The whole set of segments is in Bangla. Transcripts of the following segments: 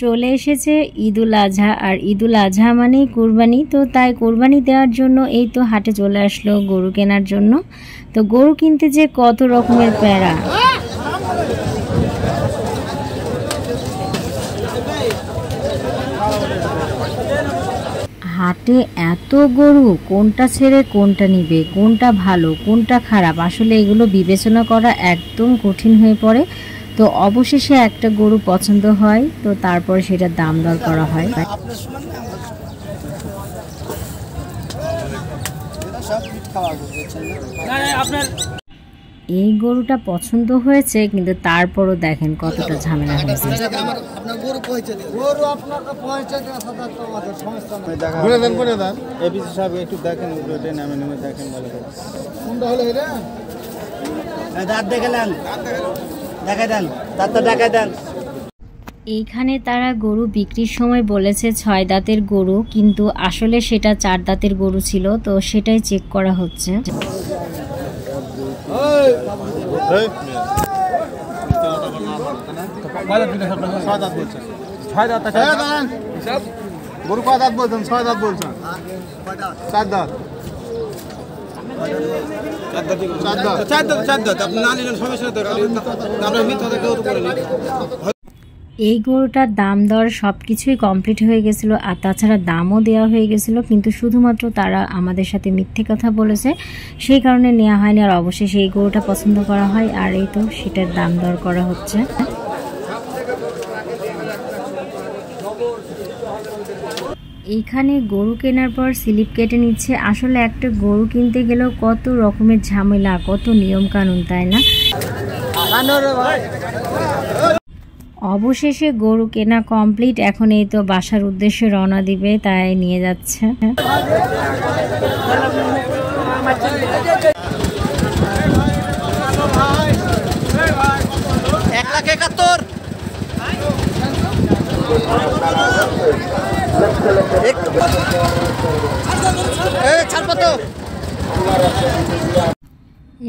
চলে এসেছে ঈদুল আজহা, আর ঈদুল আজহা মানেই কুরবানি। তো তাই কুরবানি দেওয়ার জন্য এই তো হাটে চলে আসলো গরু কেনার জন্য। তো গরু কিনতে যে কত রকমের প্যারা। হাটে এত গরু, কোনটা ছেড়ে কোনটা নিবে, কোনটা ভালো কোনটা খারাপ, আসলে এগুলো বিবেচনা করা একদম কঠিন হয়ে পড়ে। তো অবশেষে একটা গরু পছন্দ হয়, তো তারপর সেটা দাম দর করা হয়। এই গরুটা পছন্দ হয়েছে, কিন্তু তারপরও দেখেন কতটা ঝামেলা হয়েছে। এইখানে তারা গরু বিক্রির সময় বলেছে 6 দাঁতের গরু, কিন্তু আসলে সেটা 4 দাঁতের গরু ছিল। তো সেটাই চেক করা হচ্ছে। গরু কয় দাঁত বলছেন? 6 দাঁত বলছেন। 4 দাঁত। এই গরুটার দাম দর সবকিছুই কমপ্লিট হয়ে গেছিল, আর তাছাড়া দামও দেওয়া হয়ে গেছিল, কিন্তু শুধুমাত্র তারা আমাদের সাথে মিথ্যে কথা বলেছে, সেই কারণে নেওয়া হয়নি। আর অবশেষে এই গরুটা পছন্দ করা হয়, আর এই তো সেটার দাম দর করা হচ্ছে। এইখানে গরু কেনার পর স্লিপ কেটে নিচ্ছে। আসলে একটা গরু কিনতে গেলেও কত রকমের ঝামেলা, কত নিয়ম কানুন, তাই না? অবশেষে গরু কেনা কমপ্লিট। এখন এই তো বাসার উদ্দেশ্যে রওনা দিবে, তাই নিয়ে যাচ্ছে।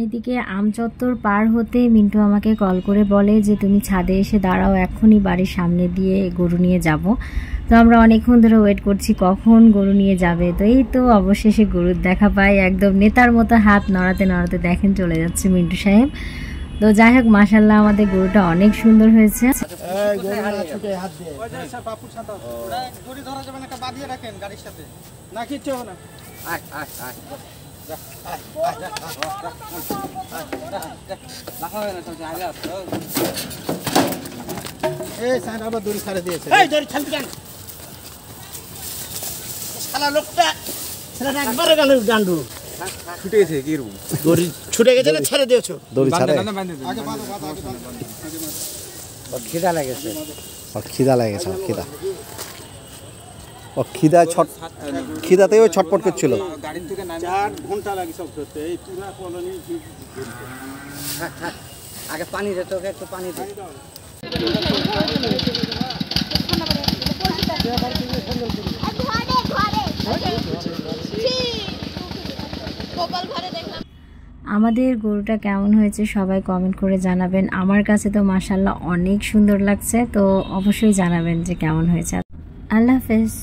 এদিকে আমচত্বর পার হতে মিন্টু আমাকে কল করে বলে যে তুমি ছাদে এসে দাঁড়াও, এখনই বাড়ির সামনে দিয়ে গরু নিয়ে যাব। তো আমরা অনেকক্ষণ ধরে ওয়েট করছি কখন গরু নিয়ে যাবে। তো এই তো অবশেষে গরুর দেখা পাই, একদম নেতার মতো হাত নড়াতে নড়াতে দেখেন চলে যাচ্ছে মিন্টু সাহেব। তো যাই হোক, মাশাআল্লাহ আমাদের গরুটা অনেক সুন্দর হয়েছে। ছুটে গেছে না, ছেড়ে দিয়েছো? খিদা লেগেছে, খিদা লেগেছে, খিদা ও খিদা খিদাতেও ছটপট করছিল। 4 ঘন্টা লাগে সব করতে। এই পুরা কলোনি আগে পানি দে, তোকে একটু পানি দে। আমাদের গরুটা কেমন হয়েছে সবাই কমেন্ট করে জানাবেন। আমার কাছে তো মাশাআল্লাহ অনেক সুন্দর লাগছে। তো অবশ্যই জানাবেন যে কেমন হয়েছে। আল্লাহ হাফেজ।